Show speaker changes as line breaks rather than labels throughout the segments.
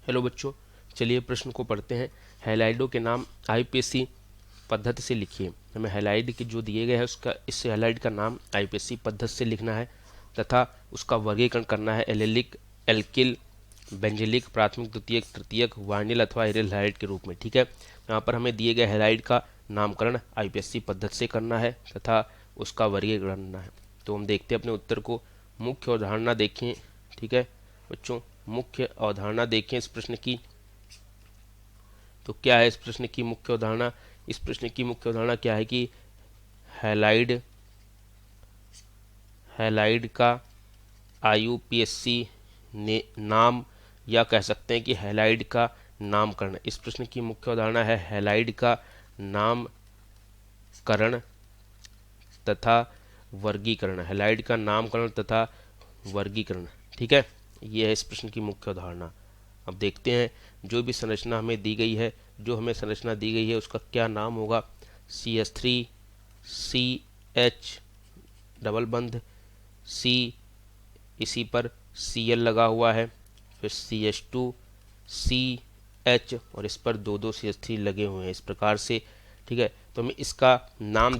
Hello बच्चों, चलिए प्रश्न को पढ़ते हैं। हैलाइडों के नाम आईपीएससी पद्धति से लिखिए। हमें हैलाइड के जो दिए गए हैं उसका इस हैलाइड का नाम आईपीएससी पद्धति से लिखना है तथा उसका वर्गीकरण करना है एलेलिक, एल्किल, बेंजिलिक, प्राथमिक, द्वितीयक, तृतीयक, वाइनिल अथवा एरिल हैलाइड के रूप में। ठीक है, यहाँ पर हमें दिए गए हैलाइड का नामकरण आईपीएससी पद्धति से करना है तथा उसका वर्गीकरण करना है। तो हम देखते हैं अपने उत्तर को। मुख्य अवधारणा देखें। ठीक है बच्चों, मुख्य अवधारणा देखें इस प्रश्न की। तो क्या है इस प्रश्न की मुख्य अवधारणा? इस प्रश्न की मुख्य अवधारणा क्या है कि हैलाइड हैलाइड का आईयूपीएससी ने नाम, या कह सकते हैं कि हैलाइड का नामकरण। इस प्रश्न की मुख्य अवधारणा है हैलाइड का नामकरण तथा वर्गीकरण। हैलाइड का नामकरण तथा वर्गीकरण। ठीक है, ये है इस प्रश्न की मुख्य अवधारणा। अब देखते हैं जो भी संरचना हमें दी गई है, उसका क्या नाम होगा। CH3 CH डबल बंध C, इसी पर Cl लगा हुआ है, फिर CH2 CH और इस पर दो CH3 लगे हुए हैं इस प्रकार से। ठीक है, तो हमें इसका नाम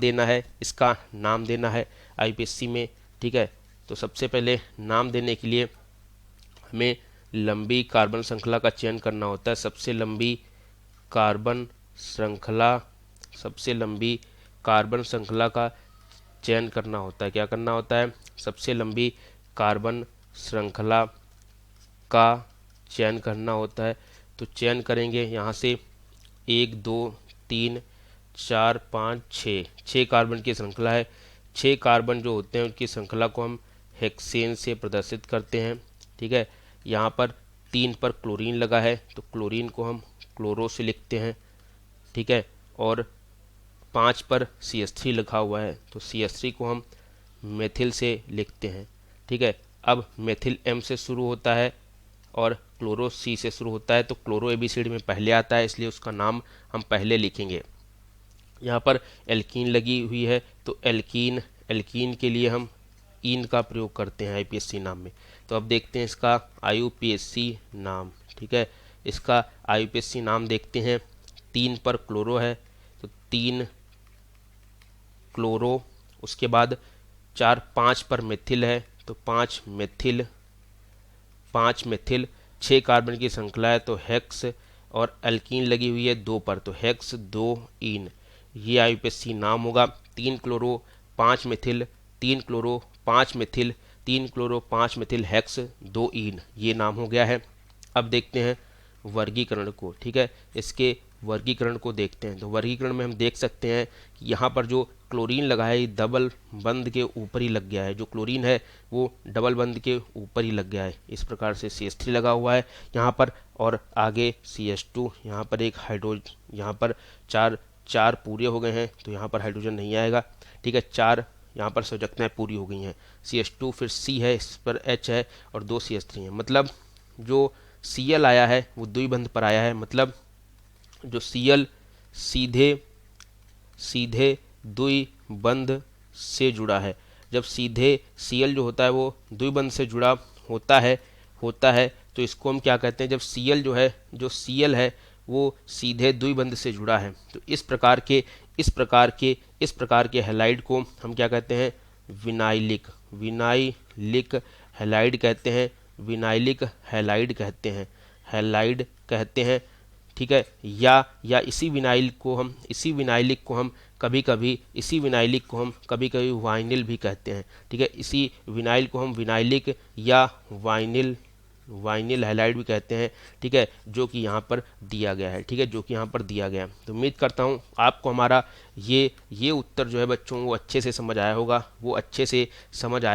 देना है आईपीएससी में। ठीक है, तो सबसे पहले नाम देने के लिए हमें लंबी कार्बन श्रृंखला का चयन करना होता है। सबसे लंबी कार्बन श्रृंखला का चयन करना होता है। क्या करना होता है? सबसे लंबी कार्बन श्रृंखला का चयन करना होता है। तो चयन करेंगे यहाँ से 1 2 3 4 5 6 कार्बन की श्रृंखला है। 6 कार्बन जो होते हैं उनकी श्रृंखला को हम हेक्सेन से प्रदर्शित करते हैं। ठीक है, यहाँ पर 3 पर क्लोरीन लगा है तो क्लोरीन को हम क्लोरो से लिखते हैं। ठीक है, और 5 पर CH3 लिखा हुआ है तो CH3 को हम मेथिल से लिखते हैं। ठीक है, अब मेथिल M से शुरू होता है और क्लोरो C से शुरू होता है, तो क्लोरो एबीसीडी में पहले आता है, इसलिए उसका नाम हम पहले लिखेंगे। यहाँ पर एल्कीन लगी हुई है तो एल्कीन के लिए हम इन का प्रयोग करते हैं आईपीएससी नाम में। तो अब देखते हैं इसका आईयूपीएससी नाम। ठीक है, इसका आईयूपीएससी नाम देखते हैं। 3 पर क्लोरो है तो 3 क्लोरो, उसके बाद 5 पर मेथिल है तो 5 मेथिल, 6 कार्बन की श्रृंखला है तो हेक्स, और एल्कीन लगी हुई है 2 पर तो हेक्स 2 इन। ये आईयूपीएससी नाम होगा। 3 chloro 5 methyl, 3 chloro 5 methyl, 3 chloro 5 methyl hex 2 इन, ये नाम हो गया है। अब देखते हैं वर्गीकरण को। ठीक है, इसके वर्गीकरण को देखते हैं। तो वर्गीकरण में हम देख सकते हैं कि यहाँ पर जो क्लोरीन लगा है ये डबल बंध के ऊपर ही लग गया है। जो क्लोरीन है वो डबल बंध के ऊपर ही लग गया है। इस प्रकार से CH3 लगा हुआ है यहाँ पर, और आगे CH2, यहाँ पर एक हाइड्रोजन, यहाँ पर चार पूरे हो गए हैं तो यहाँ पर हाइड्रोजन नहीं आएगा। ठीक है, 4 यहाँ पर संयोजकताएं पूरी हो गई हैं। CH2 फिर C है, इस पर H है और 2 CH3 है। मतलब जो Cl आया है वो द्विबंध पर आया है। मतलब जो Cl सीधे द्विबंध से जुड़ा है। जब सीधे Cl जो होता है वो द्विबंध से जुड़ा होता है तो इसको हम क्या कहते हैं? जब Cl है वो सीधे द्विबंध से जुड़ा है तो इस प्रकार के हैलाइड को हम क्या कहते हैं? विनाइलिक हैलाइड कहते हैं। विनाइलिक हैलाइड कहते हैं। ठीक है, या इसी विनाइलिक को हम कभी कभी वाइनिल भी कहते हैं। ठीक है, इसी विनाइल को हम विनाइलिक या वाइनिल हैलाइड भी कहते हैं। ठीक है, जो कि यहाँ पर दिया गया है। ठीक है, जो कि यहाँ पर दिया गया है। तो उम्मीद करता हूँ आपको हमारा ये उत्तर जो है बच्चों वो अच्छे से समझ आया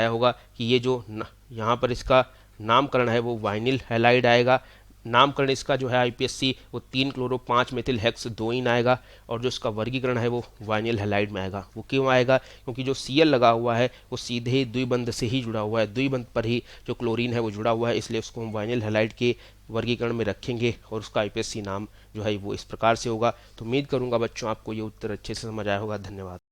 होगा कि ये जो यहाँ पर इसका नामकरण है वो वाइनिल हैलाइड आएगा। नामकरण इसका जो है आईपीएससी वो 3 क्लोरो 5 मेथिल हेक्स 2 इन आएगा, और जो इसका वर्गीकरण है वो वाइनिल हैलाइड में आएगा। वो क्यों आएगा? क्योंकि जो Cl लगा हुआ है वो सीधे ही द्विबंध से ही जुड़ा हुआ है। द्विबंध पर ही जो क्लोरीन है वो जुड़ा हुआ है, इसलिए उसको हम वाइनिल हैलाइड के वर्गीकरण में रखेंगे और उसका आईपीएससी नाम जो है वो इस प्रकार से होगा। तो उम्मीद करूँगा बच्चों आपको ये उत्तर अच्छे से समझ आया होगा। धन्यवाद।